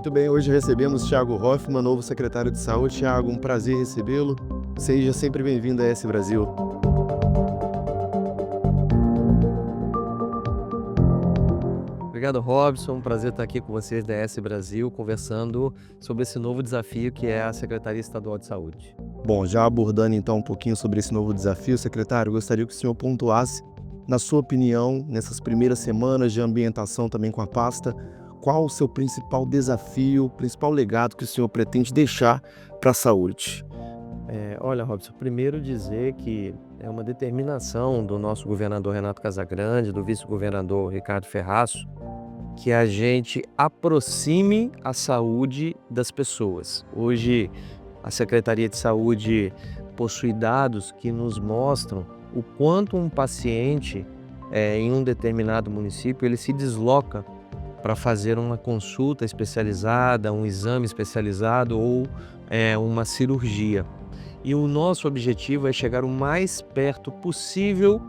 Muito bem, hoje recebemos Thiago Hoffmann, novo secretário de Saúde. Thiago, um prazer recebê-lo. Seja sempre bem-vindo a S Brasil. Obrigado, Robson. Um prazer estar aqui com vocês da S Brasil, conversando sobre esse novo desafio que é a Secretaria Estadual de Saúde. Bom, já abordando então um pouquinho sobre esse novo desafio, secretário, gostaria que o senhor pontuasse, na sua opinião, nessas primeiras semanas de ambientação também com a pasta, qual o seu principal desafio, principal legado que o senhor pretende deixar para a saúde? Olha, Robson, primeiro dizer que é uma determinação do nosso governador Renato Casagrande, do vice-governador Ricardo Ferraço, que a gente aproxime a saúde das pessoas. Hoje, a Secretaria de Saúde possui dados que nos mostram o quanto um paciente, em um determinado município, ele se desloca para fazer uma consulta especializada, um exame especializado ou uma cirurgia. E o nosso objetivo é chegar o mais perto possível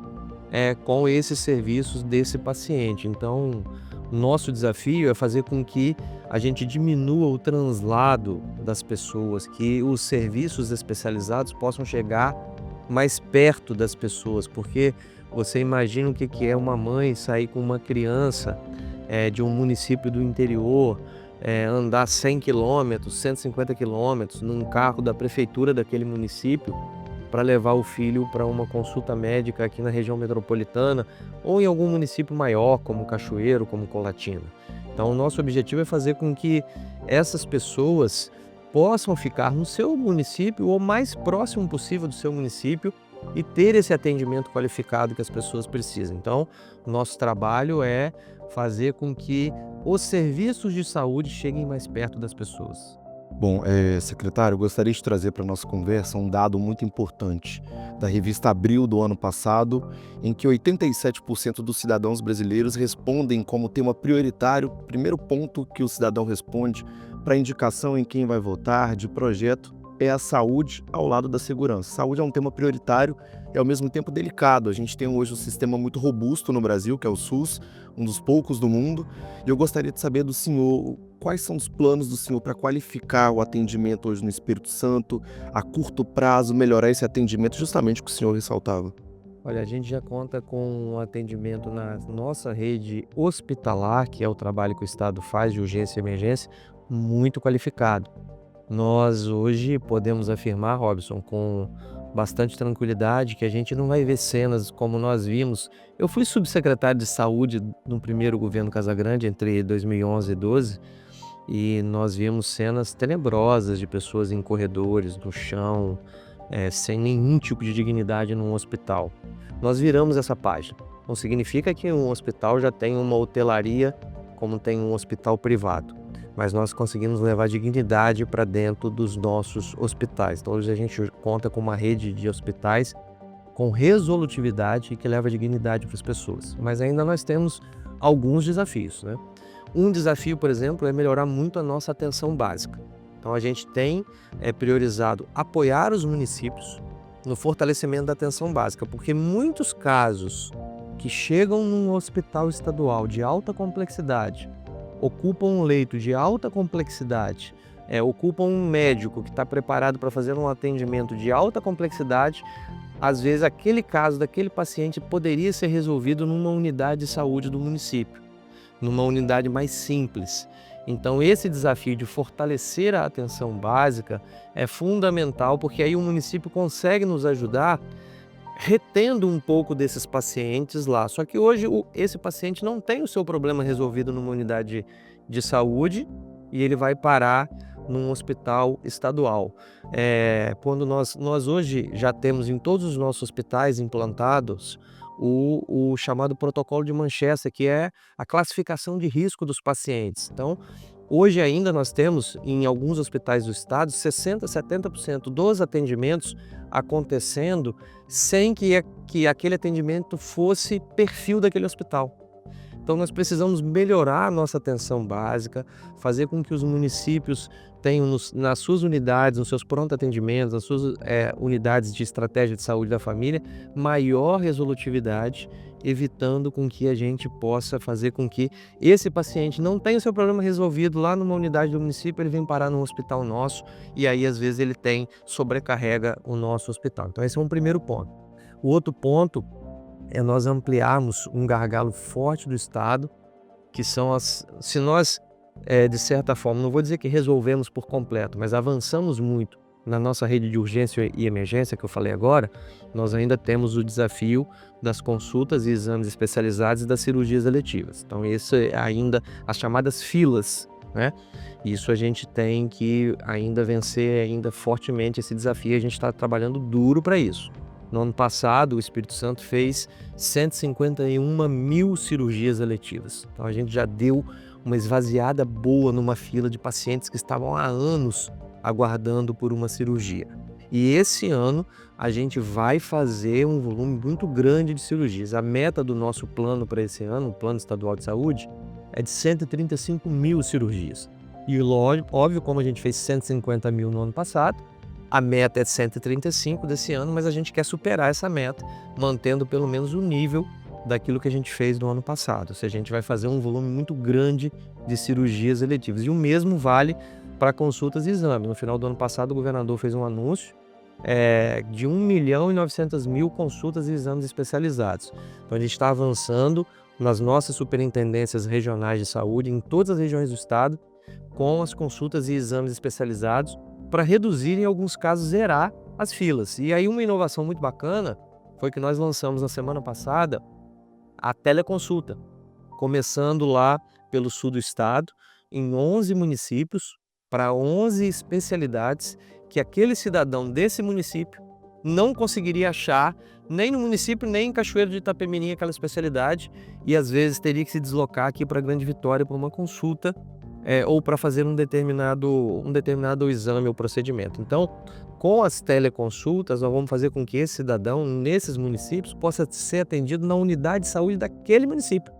com esses serviços desse paciente. Então, nosso desafio é fazer com que a gente diminua o translado das pessoas, que os serviços especializados possam chegar mais perto das pessoas, porque você imagina o que é uma mãe sair com uma criança de um município do interior, andar 100 quilômetros, 150 quilômetros num carro da prefeitura daquele município para levar o filho para uma consulta médica aqui na região metropolitana ou em algum município maior, como Cachoeiro, como Colatina. Então, o nosso objetivo é fazer com que essas pessoas possam ficar no seu município ou mais próximo possível do seu município e ter esse atendimento qualificado que as pessoas precisam. Então, nosso trabalho é fazer com que os serviços de saúde cheguem mais perto das pessoas. Bom, secretário, eu gostaria de trazer para a nossa conversa um dado muito importante da revista Abril do ano passado, em que 87% dos cidadãos brasileiros respondem como tema prioritário, primeiro ponto que o cidadão responde para indicação em quem vai votar, de projeto, é a saúde ao lado da segurança. Saúde é um tema prioritário e ao mesmo tempo delicado. A gente tem hoje um sistema muito robusto no Brasil, que é o SUS, um dos poucos do mundo, e eu gostaria de saber do senhor quais são os planos do senhor para qualificar o atendimento hoje no Espírito Santo, a curto prazo, melhorar esse atendimento, justamente o que o senhor ressaltava. Olha, a gente já conta com um atendimento na nossa rede hospitalar, que é o trabalho que o Estado faz de urgência e emergência, muito qualificado. Nós hoje podemos afirmar, Robson, com bastante tranquilidade, que a gente não vai ver cenas como nós vimos. Eu fui subsecretário de saúde no primeiro governo Casagrande, entre 2011 e 2012, e nós vimos cenas tenebrosas de pessoas em corredores, no chão, sem nenhum tipo de dignidade num hospital. Nós viramos essa página. Não significa que um hospital já tem uma hotelaria como tem um hospital privado, mas nós conseguimos levar dignidade para dentro dos nossos hospitais. Então, hoje a gente conta com uma rede de hospitais com resolutividade e que leva dignidade para as pessoas. Mas ainda nós temos alguns desafios, né? Um desafio, por exemplo, é melhorar muito a nossa atenção básica. Então, a gente tem priorizado apoiar os municípios no fortalecimento da atenção básica, porque muitos casos que chegam num hospital estadual de alta complexidade, ocupam um leito de alta complexidade, ocupam um médico que está preparado para fazer um atendimento de alta complexidade, às vezes aquele caso daquele paciente poderia ser resolvido numa unidade de saúde do município, numa unidade mais simples. Então, esse desafio de fortalecer a atenção básica é fundamental, porque aí o município consegue nos ajudar retendo um pouco desses pacientes lá. Só que hoje esse paciente não tem o seu problema resolvido numa unidade de saúde e ele vai parar num hospital estadual. Quando nós hoje já temos em todos os nossos hospitais implantados o chamado protocolo de Manchester, que é a classificação de risco dos pacientes. Então, hoje ainda nós temos, em alguns hospitais do estado, 60%, 70% dos atendimentos acontecendo sem que aquele atendimento fosse perfil daquele hospital. Então, nós precisamos melhorar a nossa atenção básica, fazer com que os municípios tenham nas suas unidades, nos seus pronto atendimentos, nas suas unidades de estratégia de saúde da família, maior resolutividade evitando com que a gente possa fazer com que esse paciente não tenha o seu problema resolvido lá numa unidade do município, ele vem parar no hospital nosso e aí às vezes ele sobrecarrega o nosso hospital. Então esse é um primeiro ponto. O outro ponto é nós ampliarmos um gargalo forte do Estado, que são se nós, de certa forma, não vou dizer que resolvemos por completo, mas avançamos muito na nossa rede de urgência e emergência, que eu falei agora, nós ainda temos o desafio das consultas e exames especializados e das cirurgias eletivas. Então, isso é ainda as chamadas filas, né? Isso a gente tem que ainda vencer ainda fortemente esse desafio, a gente está trabalhando duro para isso. No ano passado, o Espírito Santo fez 151 mil cirurgias eletivas. Então, a gente já deu uma esvaziada boa numa fila de pacientes que estavam há anos aguardando por uma cirurgia. E esse ano a gente vai fazer um volume muito grande de cirurgias. A meta do nosso plano para esse ano, o Plano Estadual de Saúde, é de 135 mil cirurgias. E óbvio, como a gente fez 150 mil no ano passado, a meta é de 135 desse ano, mas a gente quer superar essa meta, mantendo pelo menos o nível daquilo que a gente fez no ano passado. Ou seja, a gente vai fazer um volume muito grande de cirurgias eletivas. E o mesmo vale para consultas e exames. No final do ano passado, o governador fez um anúncio de 1.900.000 consultas e exames especializados. Então, a gente está avançando nas nossas superintendências regionais de saúde, em todas as regiões do estado, com as consultas e exames especializados, para reduzir, em alguns casos, zerar as filas. E aí uma inovação muito bacana foi que nós lançamos na semana passada a teleconsulta, começando lá pelo sul do estado, em 11 municípios, para 11 especialidades que aquele cidadão desse município não conseguiria achar nem no município, nem em Cachoeiro de Itapemirim, aquela especialidade, e às vezes teria que se deslocar aqui para Grande Vitória para uma consulta ou para fazer um determinado exame ou procedimento. Então, com as teleconsultas, nós vamos fazer com que esse cidadão, nesses municípios, possa ser atendido na unidade de saúde daquele município.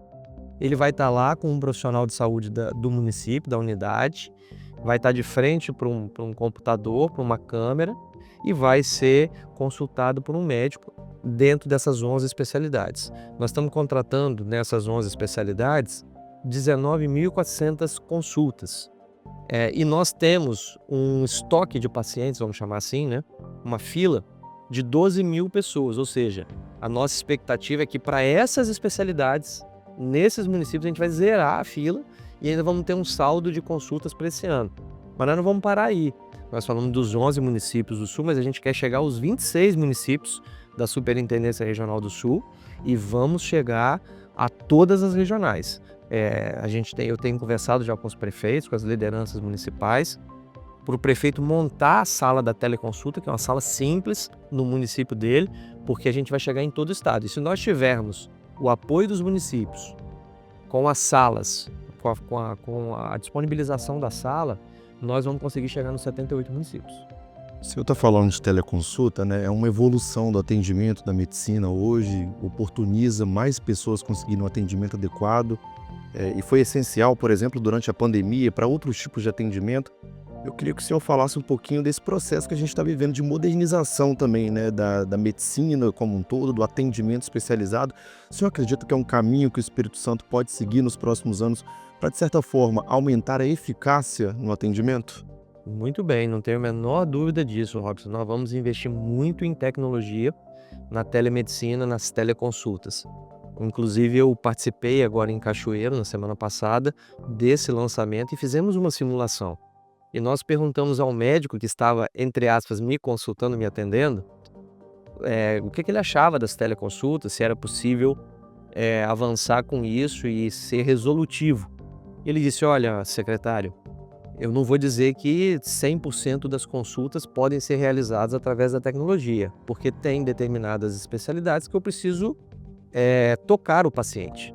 Ele vai estar lá com um profissional de saúde do município, da unidade, vai estar de frente para um computador, para uma câmera, e vai ser consultado por um médico dentro dessas 11 especialidades. Nós estamos contratando nessas 11 especialidades 19.400 consultas. E nós temos um estoque de pacientes, vamos chamar assim, né? Uma fila de 12 mil pessoas, ou seja, a nossa expectativa é que para essas especialidades, nesses municípios, a gente vai zerar a fila e ainda vamos ter um saldo de consultas para esse ano. Mas nós não vamos parar aí. Nós falamos dos 11 municípios do Sul, mas a gente quer chegar aos 26 municípios da Superintendência Regional do Sul e vamos chegar a todas as regionais. Eu tenho conversado já com os prefeitos, com as lideranças municipais, para o prefeito montar a sala da teleconsulta, que é uma sala simples no município dele, porque a gente vai chegar em todo o estado. E se nós tivermos o apoio dos municípios, com as salas, com a disponibilização da sala, nós vamos conseguir chegar nos 78 municípios. O senhor está falando de teleconsulta, né? É uma evolução do atendimento da medicina hoje, oportuniza mais pessoas conseguirem um atendimento adequado. E foi essencial, por exemplo, durante a pandemia, para outros tipos de atendimento. Eu queria que o senhor falasse um pouquinho desse processo que a gente está vivendo de modernização também, né, da medicina como um todo, do atendimento especializado. O senhor acredita que é um caminho que o Espírito Santo pode seguir nos próximos anos para, de certa forma, aumentar a eficácia no atendimento? Muito bem, não tenho a menor dúvida disso, Robson. Nós vamos investir muito em tecnologia, na telemedicina, nas teleconsultas. Inclusive, eu participei agora em Cachoeiro, na semana passada, desse lançamento e fizemos uma simulação. E nós perguntamos ao médico que estava, entre aspas, me consultando, me atendendo, o que ele achava das teleconsultas, se era possível avançar com isso e ser resolutivo. Ele disse: olha, secretário, eu não vou dizer que 100% das consultas podem ser realizadas através da tecnologia, porque tem determinadas especialidades que eu preciso tocar o paciente,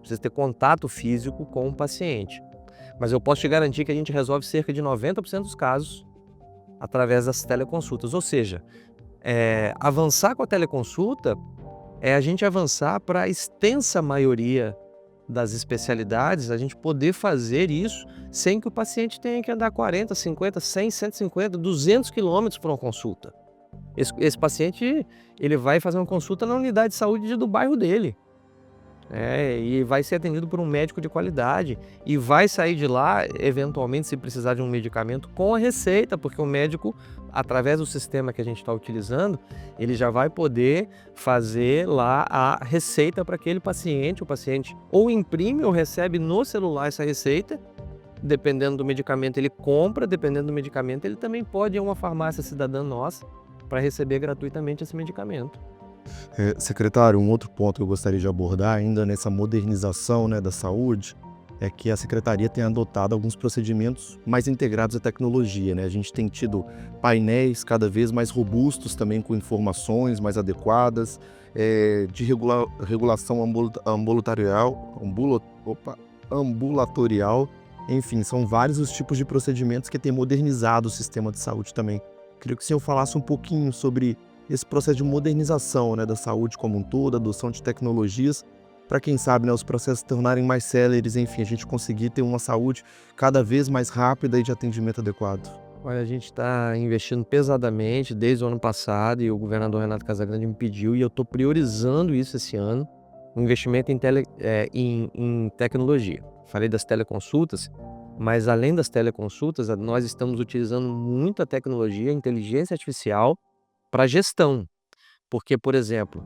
preciso ter contato físico com o paciente. Mas eu posso te garantir que a gente resolve cerca de 90% dos casos através das teleconsultas. Ou seja, avançar com a teleconsulta é a gente avançar para a extensa maioria das especialidades, a gente poder fazer isso sem que o paciente tenha que andar 40, 50, 100, 150, 200 quilômetros para uma consulta. Esse paciente ele vai fazer uma consulta na unidade de saúde do bairro dele. E vai ser atendido por um médico de qualidade e vai sair de lá, eventualmente, se precisar de um medicamento, com a receita, porque o médico, através do sistema que a gente está utilizando, ele já vai poder fazer lá a receita para aquele paciente. O paciente ou imprime ou recebe no celular essa receita, dependendo do medicamento ele compra, dependendo do medicamento ele também pode ir a uma farmácia cidadã nossa para receber gratuitamente esse medicamento. Secretário, um outro ponto que eu gostaria de abordar ainda nessa modernização, né, da saúde é que a secretaria tem adotado alguns procedimentos mais integrados à tecnologia, né? A gente tem tido painéis cada vez mais robustos também com informações mais adequadas, de regulação ambulatorial, enfim, são vários os tipos de procedimentos que têm modernizado o sistema de saúde também. Queria que o senhor falasse um pouquinho sobre esse processo de modernização, né, da saúde como um todo, adoção de tecnologias, para quem sabe, né, os processos se tornarem mais céleres, enfim, a gente conseguir ter uma saúde cada vez mais rápida e de atendimento adequado. Olha, a gente está investindo pesadamente desde o ano passado e o governador Renato Casagrande me pediu e eu estou priorizando isso esse ano, o investimento em tecnologia. Falei das teleconsultas, mas além das teleconsultas, nós estamos utilizando muita tecnologia, inteligência artificial para gestão. Porque, por exemplo,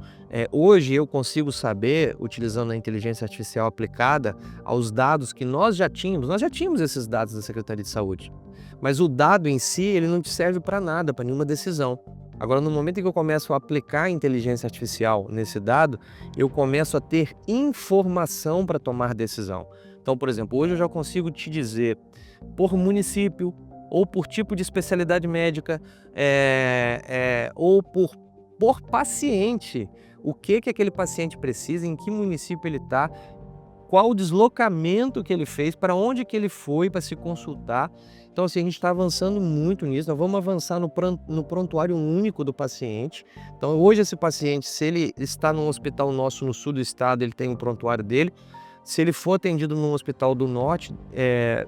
hoje eu consigo saber, utilizando a inteligência artificial aplicada aos dados que nós já tínhamos esses dados da Secretaria de Saúde, mas o dado em si, ele não te serve para nada, para nenhuma decisão. Agora, no momento em que eu começo a aplicar a inteligência artificial nesse dado, eu começo a ter informação para tomar decisão. Então, por exemplo, hoje eu já consigo te dizer, por município, ou por tipo de especialidade médica, ou por paciente, o que aquele paciente precisa, em que município ele está, qual o deslocamento que ele fez, para onde que ele foi para se consultar. Então, assim, a gente está avançando muito nisso, nós vamos avançar no prontuário único do paciente. Então, hoje esse paciente, se ele está num hospital nosso no sul do estado, ele tem o prontuário dele. Se ele for atendido num hospital do norte,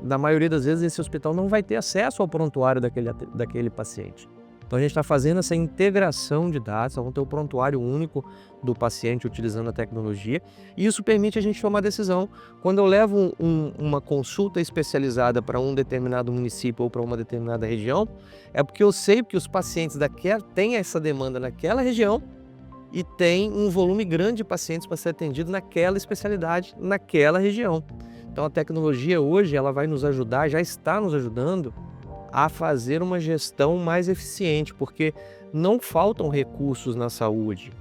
na maioria das vezes esse hospital não vai ter acesso ao prontuário daquele paciente. Então a gente está fazendo essa integração de dados, vamos ter o prontuário único do paciente utilizando a tecnologia, e isso permite a gente tomar decisão. Quando eu levo uma consulta especializada para um determinado município ou para uma determinada região, é porque eu sei que os pacientes têm essa demanda naquela região e tem um volume grande de pacientes para ser atendido naquela especialidade, naquela região. Então a tecnologia hoje ela vai nos ajudar, já está nos ajudando a fazer uma gestão mais eficiente, porque não faltam recursos na saúde.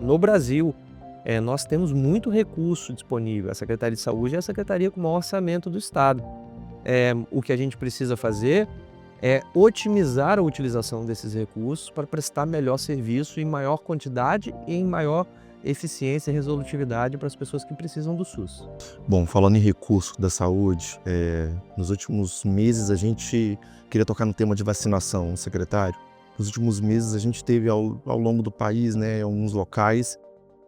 No Brasil, nós temos muito recurso disponível. A Secretaria de Saúde é a secretaria com o maior orçamento do Estado. O que a gente precisa fazer é otimizar a utilização desses recursos para prestar melhor serviço em maior quantidade e em maior eficiência e resolutividade para as pessoas que precisam do SUS. Bom, falando em recurso da saúde, nos últimos meses a gente queria tocar no tema de vacinação, secretário. Nos últimos meses a gente teve ao longo do país, né, em alguns locais,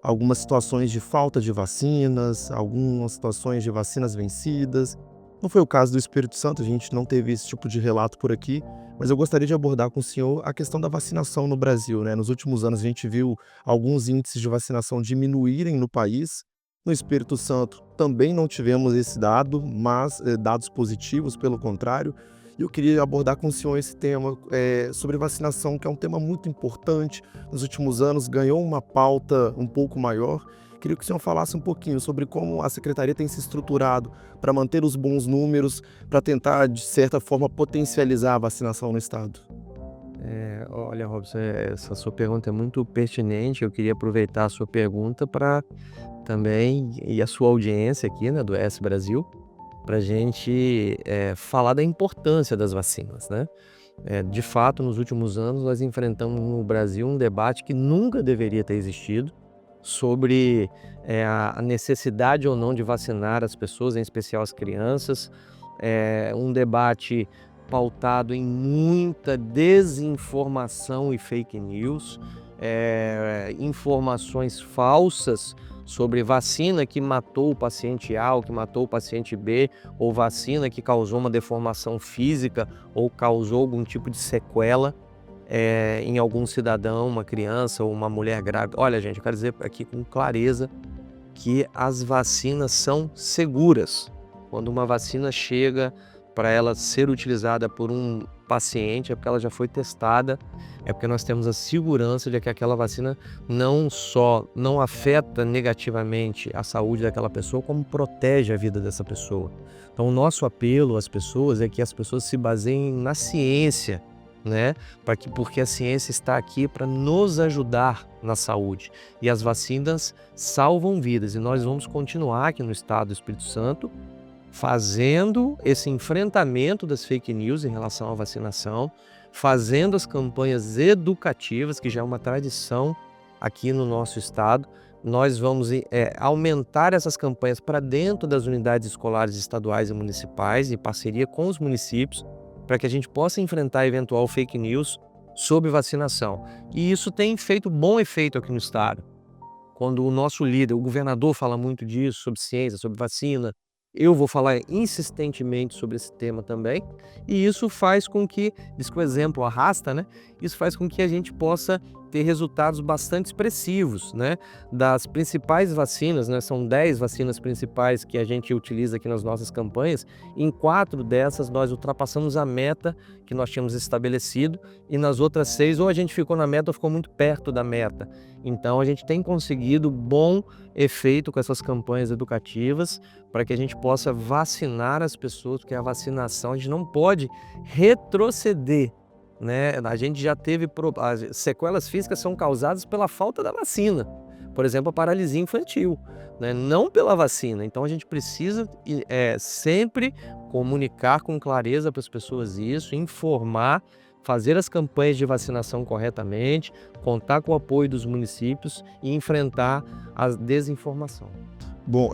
algumas situações de falta de vacinas, algumas situações de vacinas vencidas. Não foi o caso do Espírito Santo, a gente não teve esse tipo de relato por aqui, mas eu gostaria de abordar com o senhor a questão da vacinação no Brasil, né? Nos últimos anos a gente viu alguns índices de vacinação diminuírem no país. No Espírito Santo também não tivemos esse dado, mas dados positivos, pelo contrário. E eu queria abordar com o senhor esse tema sobre vacinação, que é um tema muito importante. Nos últimos anos ganhou uma pauta um pouco maior. Queria que o senhor falasse um pouquinho sobre como a secretaria tem se estruturado para manter os bons números, para tentar, de certa forma, potencializar a vacinação no estado. Olha, Robson, essa sua pergunta é muito pertinente. Eu queria aproveitar a sua pergunta para também, e a sua audiência aqui, né, do S Brasil, para a gente falar da importância das vacinas, né? De fato, nos últimos anos, nós enfrentamos no Brasil um debate que nunca deveria ter existido sobre a necessidade ou não de vacinar as pessoas, em especial as crianças. Um debate pautado em muita desinformação e fake news, informações falsas sobre vacina que matou o paciente A ou que matou o paciente B, ou vacina que causou uma deformação física ou causou algum tipo de sequela em algum cidadão, uma criança ou uma mulher grávida. Olha, gente, eu quero dizer aqui com clareza que as vacinas são seguras. Quando uma vacina chega para ela ser utilizada por um paciente, é porque ela já foi testada, é porque nós temos a segurança de que aquela vacina não só não afeta negativamente a saúde daquela pessoa, como protege a vida dessa pessoa. Então, o nosso apelo às pessoas é que as pessoas se baseiem na ciência, né? Porque a ciência está aqui para nos ajudar na saúde. E as vacinas salvam vidas. E nós vamos continuar aqui no estado do Espírito Santo fazendo esse enfrentamento das fake news em relação à vacinação, fazendo as campanhas educativas, que já é uma tradição aqui no nosso estado. Nós vamos aumentar essas campanhas para dentro das unidades escolares estaduais e municipais, em parceria com os municípios, para que a gente possa enfrentar eventual fake news sobre vacinação. E isso tem feito bom efeito aqui no estado. Quando o nosso líder, o governador, fala muito disso, sobre ciência, sobre vacina, eu vou falar insistentemente sobre esse tema também, e isso faz com que, diz que o exemplo arrasta, né? Isso faz com que a gente possa ter resultados bastante expressivos, né? Das principais vacinas, né? São 10 vacinas principais que a gente utiliza aqui nas nossas campanhas. Em 4 dessas nós ultrapassamos a meta que nós tínhamos estabelecido, e nas outras 6 ou a gente ficou na meta ou ficou muito perto da meta. Então a gente tem conseguido bom efeito com essas campanhas educativas para que a gente possa vacinar as pessoas, porque a vacinação a gente não pode retroceder, né? A gente já teve as sequelas físicas são causadas pela falta da vacina, por exemplo, a paralisia infantil, né? Não pela vacina. Então a gente precisa sempre comunicar com clareza para as pessoas isso, informar, fazer as campanhas de vacinação corretamente, contar com o apoio dos municípios e enfrentar a desinformação. Bom,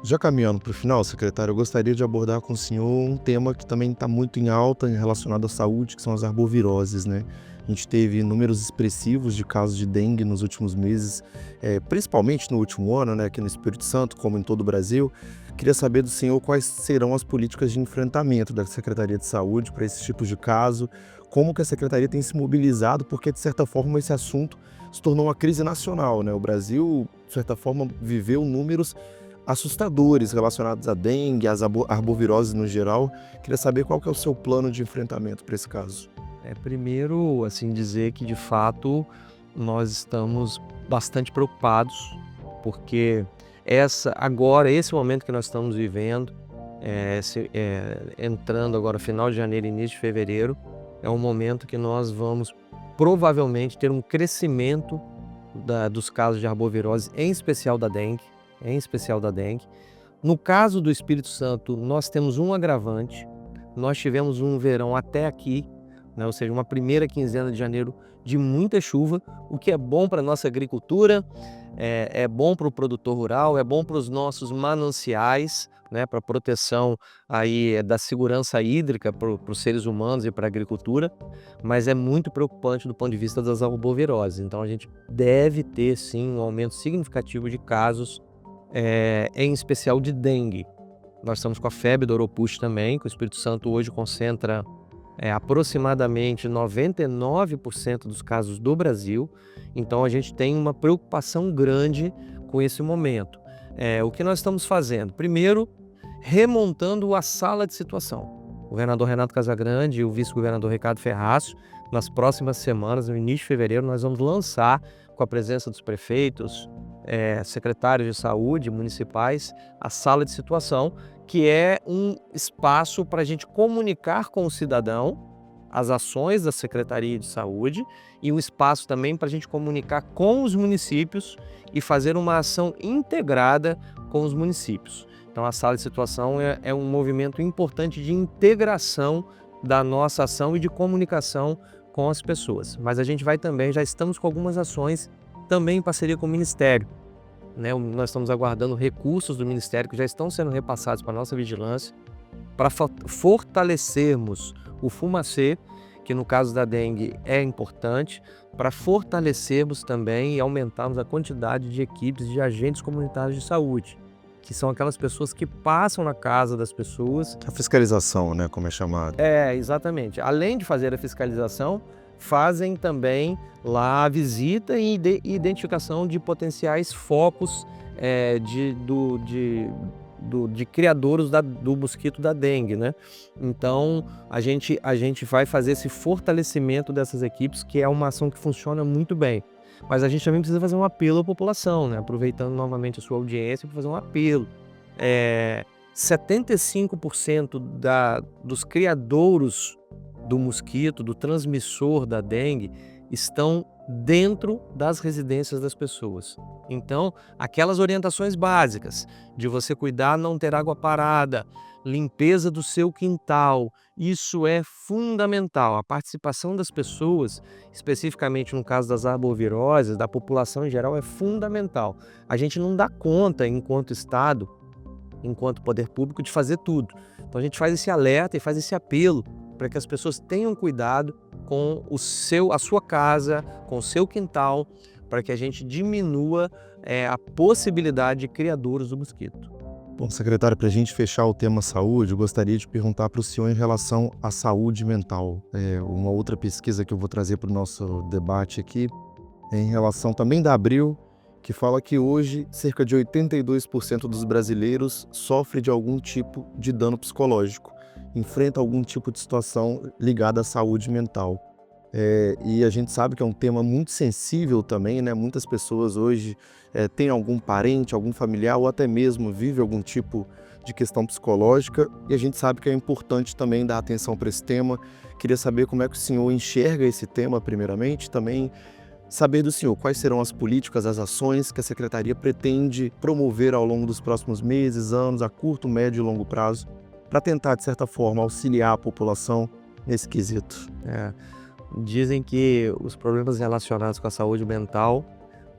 já caminhando para o final, secretário, eu gostaria de abordar com o senhor um tema que também está muito em alta relacionado à saúde, que são as arboviroses, né? A gente teve números expressivos de casos de dengue nos últimos meses, principalmente no último ano, né, aqui no Espírito Santo, como em todo o Brasil. Queria saber do senhor quais serão as políticas de enfrentamento da Secretaria de Saúde para esses tipos de caso, como que a Secretaria tem se mobilizado, porque, de certa forma, esse assunto se tornou uma crise nacional, né? O Brasil, de certa forma, viveu números assustadores relacionados à dengue, às arboviroses no geral. Queria saber qual que é o seu plano de enfrentamento para esse caso. Primeiro, assim, dizer que, de fato, nós estamos bastante preocupados, porque esse momento que nós estamos vivendo, entrando agora final de janeiro, início de fevereiro, é um momento que nós vamos provavelmente ter um crescimento dos casos de arbovirose, em especial da dengue. No caso do Espírito Santo, nós temos um agravante. Nós tivemos um verão até aqui, né, ou seja, uma primeira quinzena de janeiro de muita chuva, o que é bom para a nossa agricultura, é bom para o produtor rural, é bom para os nossos mananciais, né, para a proteção aí da segurança hídrica para os seres humanos e para a agricultura, mas é muito preocupante do ponto de vista das arboviroses. Então a gente deve ter sim um aumento significativo de casos, em especial de dengue. Nós estamos com a febre do Oropouche também, que o Espírito Santo hoje concentra aproximadamente 99% dos casos do Brasil. Então a gente tem uma preocupação grande com esse momento. O que nós estamos fazendo? Primeiro, remontando a sala de situação. O governador Renato Casagrande e o vice-governador Ricardo Ferraz, nas próximas semanas, no início de fevereiro, nós vamos lançar, com a presença dos prefeitos, secretários de saúde municipais, a sala de situação, que é um espaço para a gente comunicar com o cidadão as ações da Secretaria de Saúde e um espaço também para a gente comunicar com os municípios e fazer uma ação integrada com os municípios. Então a sala de situação é um movimento importante de integração da nossa ação e de comunicação com as pessoas. Mas a gente vai também, já estamos com algumas ações também em parceria com o Ministério, né? Nós estamos aguardando recursos do Ministério que já estão sendo repassados para a nossa vigilância, para fortalecermos o Fumacê, que no caso da dengue é importante, para fortalecermos também e aumentarmos a quantidade de equipes de agentes comunitários de saúde, que são aquelas pessoas que passam na casa das pessoas. A fiscalização, né, como é chamado. Exatamente. Além de fazer a fiscalização, fazem também lá a visita e identificação de potenciais focos de criadouros do mosquito da dengue, né? Então, a gente vai fazer esse fortalecimento dessas equipes, que é uma ação que funciona muito bem. Mas a gente também precisa fazer um apelo à população, né? Aproveitando novamente a sua audiência para fazer um apelo. 75% dos criadouros do mosquito, do transmissor da dengue, estão dentro das residências das pessoas. Então, aquelas orientações básicas de você cuidar, não ter água parada, limpeza do seu quintal, isso é fundamental. A participação das pessoas, especificamente no caso das arboviroses, da população em geral, é fundamental. A gente não dá conta, enquanto Estado, enquanto poder público, de fazer tudo. Então a gente faz esse alerta e faz esse apelo para que as pessoas tenham cuidado com a sua casa, com o seu quintal, para que a gente diminua a possibilidade de criadouros do mosquito. Bom, secretário, para a gente fechar o tema saúde, eu gostaria de perguntar para o senhor em relação à saúde mental. Uma outra pesquisa que eu vou trazer para o nosso debate aqui é em relação também da Abril, que fala que hoje cerca de 82% dos brasileiros sofre de algum tipo de dano psicológico, enfrenta algum tipo de situação ligada à saúde mental. E a gente sabe que é um tema muito sensível também, né? Muitas pessoas hoje têm algum parente, algum familiar ou até mesmo vive algum tipo de questão psicológica, e a gente sabe que é importante também dar atenção para esse tema. Queria saber como é que o senhor enxerga esse tema, primeiramente, também saber do senhor quais serão as políticas, as ações que a Secretaria pretende promover ao longo dos próximos meses, anos, a curto, médio e longo prazo, para tentar, de certa forma, auxiliar a população nesse quesito. Dizem que os problemas relacionados com a saúde mental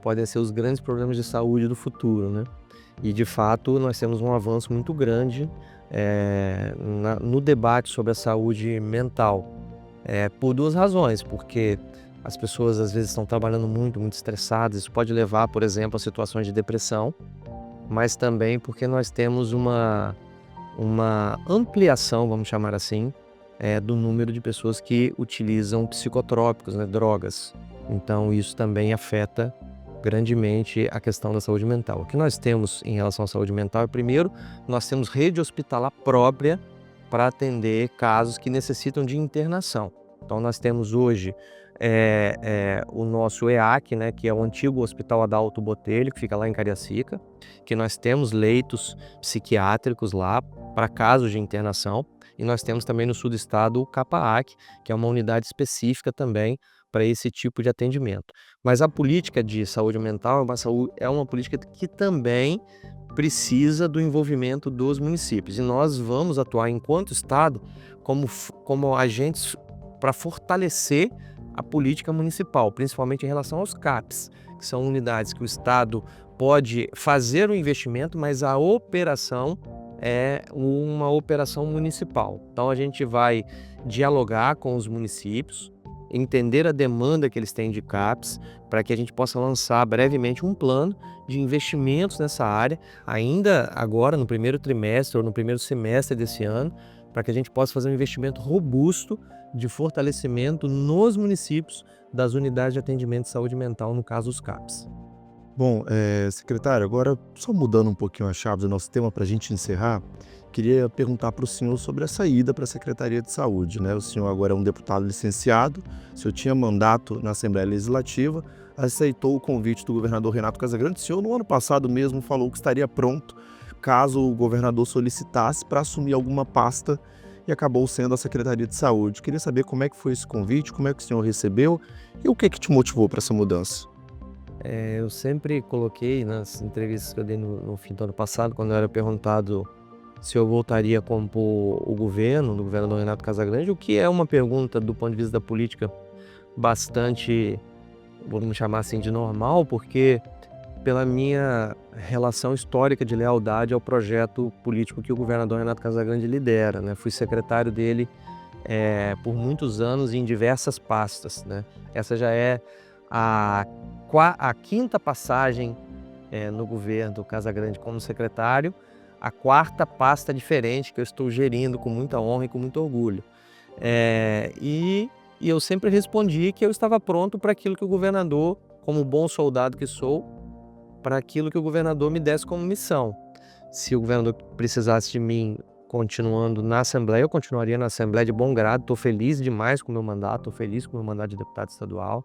podem ser os grandes problemas de saúde do futuro, né? E, de fato, nós temos um avanço muito grande no debate sobre a saúde mental, por duas razões, porque as pessoas às vezes estão trabalhando muito, muito estressadas, isso pode levar, por exemplo, a situações de depressão, mas também porque nós temos uma ampliação, vamos chamar assim, do número de pessoas que utilizam psicotrópicos, né, drogas. Então isso também afeta grandemente a questão da saúde mental. O que nós temos em relação à saúde mental é, primeiro, nós temos rede hospitalar própria para atender casos que necessitam de internação. Então nós temos hoje o nosso EAC, né, que é o antigo Hospital Adalto Botelho, que fica lá em Cariacica, que nós temos leitos psiquiátricos lá para casos de internação, e nós temos também no sul do estado o CAPAAC, que é uma unidade específica também para esse tipo de atendimento. Mas a política de saúde mental é uma política que também precisa do envolvimento dos municípios, e nós vamos atuar enquanto Estado como agentes para fortalecer a política municipal, principalmente em relação aos CAPs, que são unidades que o Estado pode fazer o investimento, mas a operação é uma operação municipal. Então a gente vai dialogar com os municípios, entender a demanda que eles têm de CAPs, para que a gente possa lançar brevemente um plano de investimentos nessa área, ainda agora no primeiro trimestre ou no primeiro semestre desse ano, para que a gente possa fazer um investimento robusto de fortalecimento nos municípios das unidades de atendimento de saúde mental, no caso os CAPs. Bom, secretário, agora só mudando um pouquinho a chave do nosso tema para a gente encerrar, queria perguntar para o senhor sobre a saída para a Secretaria de Saúde, né? O senhor agora é um deputado licenciado, o senhor tinha mandato na Assembleia Legislativa, aceitou o convite do governador Renato Casagrande. O senhor, no ano passado mesmo, falou que estaria pronto caso o governador solicitasse para assumir alguma pasta, e acabou sendo a Secretaria de Saúde. Queria saber como é que foi esse convite, como é que o senhor recebeu e o que te motivou para essa mudança. Eu sempre coloquei nas entrevistas que eu dei no fim do ano passado, quando eu era perguntado se eu voltaria a compor o governo, do governador Renato Casagrande, o que é uma pergunta do ponto de vista da política bastante, vamos chamar assim, de normal, porque pela minha relação histórica de lealdade ao projeto político que o governador Renato Casagrande lidera, né? Fui secretário dele por muitos anos em diversas pastas, né? Essa já é a quinta passagem no governo do Casagrande como secretário, a quarta pasta diferente que eu estou gerindo com muita honra e com muito orgulho. E eu sempre respondi que eu estava pronto para aquilo que o governador, como bom soldado que sou, para aquilo que o governador me desse como missão. Se o governador precisasse de mim continuando na Assembleia, eu continuaria na Assembleia de bom grado. Estou feliz demais com o meu mandato, estou feliz com o meu mandato de deputado estadual.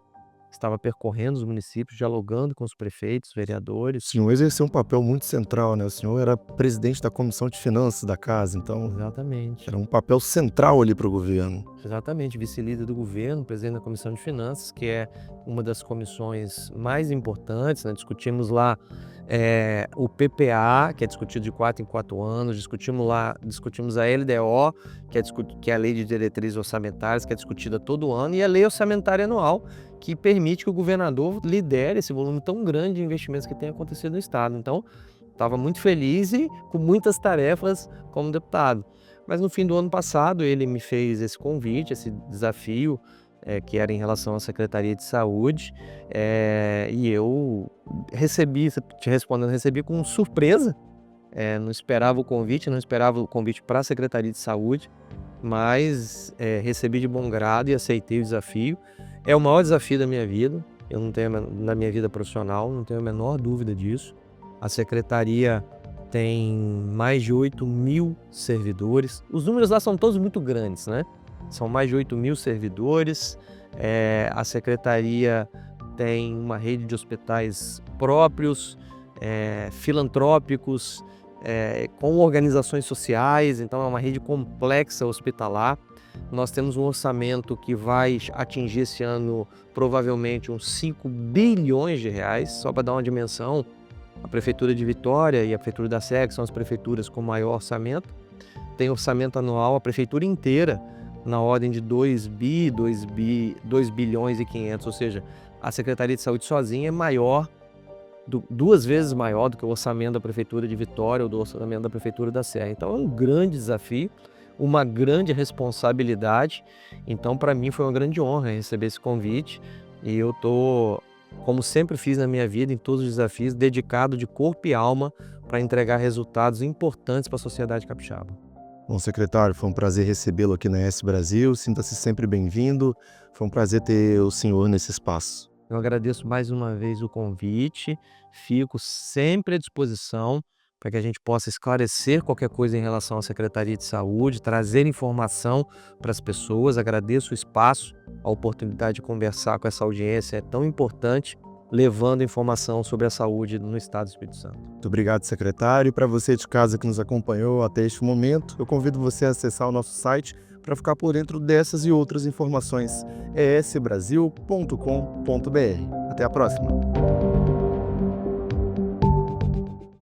Estava percorrendo os municípios, dialogando com os prefeitos, O vereadores. senhor exerceu um papel muito central, né? O senhor era presidente da Comissão de Finanças da casa, então Exatamente. era um papel central ali para o governo. Exatamente, vice-líder do governo, presidente da Comissão de Finanças, que é uma das comissões mais importantes, né? Discutimos lá o PPA, que é discutido de 4 em 4 anos, discutimos a LDO, que é a Lei de Diretrizes Orçamentárias, que é discutida todo ano, e a Lei Orçamentária Anual, que permite que o governador lidere esse volume tão grande de investimentos que tem acontecido no Estado. Então, estava muito feliz e com muitas tarefas como deputado. Mas no fim do ano passado ele me fez esse convite, esse desafio, que era em relação à Secretaria de Saúde, e eu recebi, te respondendo, recebi com surpresa, não esperava o convite para a Secretaria de Saúde, mas recebi de bom grado e aceitei o desafio. É o maior desafio da minha vida, eu não tenho, na minha vida profissional, não tenho a menor dúvida disso. A Secretaria tem mais de 8.000 servidores. Os números lá são todos muito grandes, né? São mais de 8.000 servidores. A Secretaria tem uma rede de hospitais próprios, filantrópicos, com organizações sociais, então é uma rede complexa hospitalar. Nós temos um orçamento que vai atingir esse ano provavelmente uns 5 bilhões de reais, só para dar uma dimensão. A Prefeitura de Vitória e a Prefeitura da Serra, que são as prefeituras com maior orçamento, tem orçamento anual, a prefeitura inteira, na ordem de 2 bilhões e 500, ou seja, a Secretaria de Saúde sozinha é maior, 2 vezes maior do que o orçamento da Prefeitura de Vitória ou do orçamento da Prefeitura da Serra. Então é um grande desafio, uma grande responsabilidade. Então para mim foi uma grande honra receber esse convite e eu estou, como sempre fiz na minha vida, em todos os desafios, dedicado de corpo e alma para entregar resultados importantes para a sociedade capixaba. Bom, secretário, foi um prazer recebê-lo aqui na ES Brasil. Sinta-se sempre bem-vindo. Foi um prazer ter o senhor nesse espaço. Eu agradeço mais uma vez o convite, fico sempre à disposição para que a gente possa esclarecer qualquer coisa em relação à Secretaria de Saúde, trazer informação para as pessoas. Agradeço o espaço, a oportunidade de conversar com essa audiência é tão importante, levando informação sobre a saúde no estado do Espírito Santo. Muito obrigado, secretário. E para você de casa que nos acompanhou até este momento, eu convido você a acessar o nosso site para ficar por dentro dessas e outras informações. esbrasil.com.br. Até a próxima!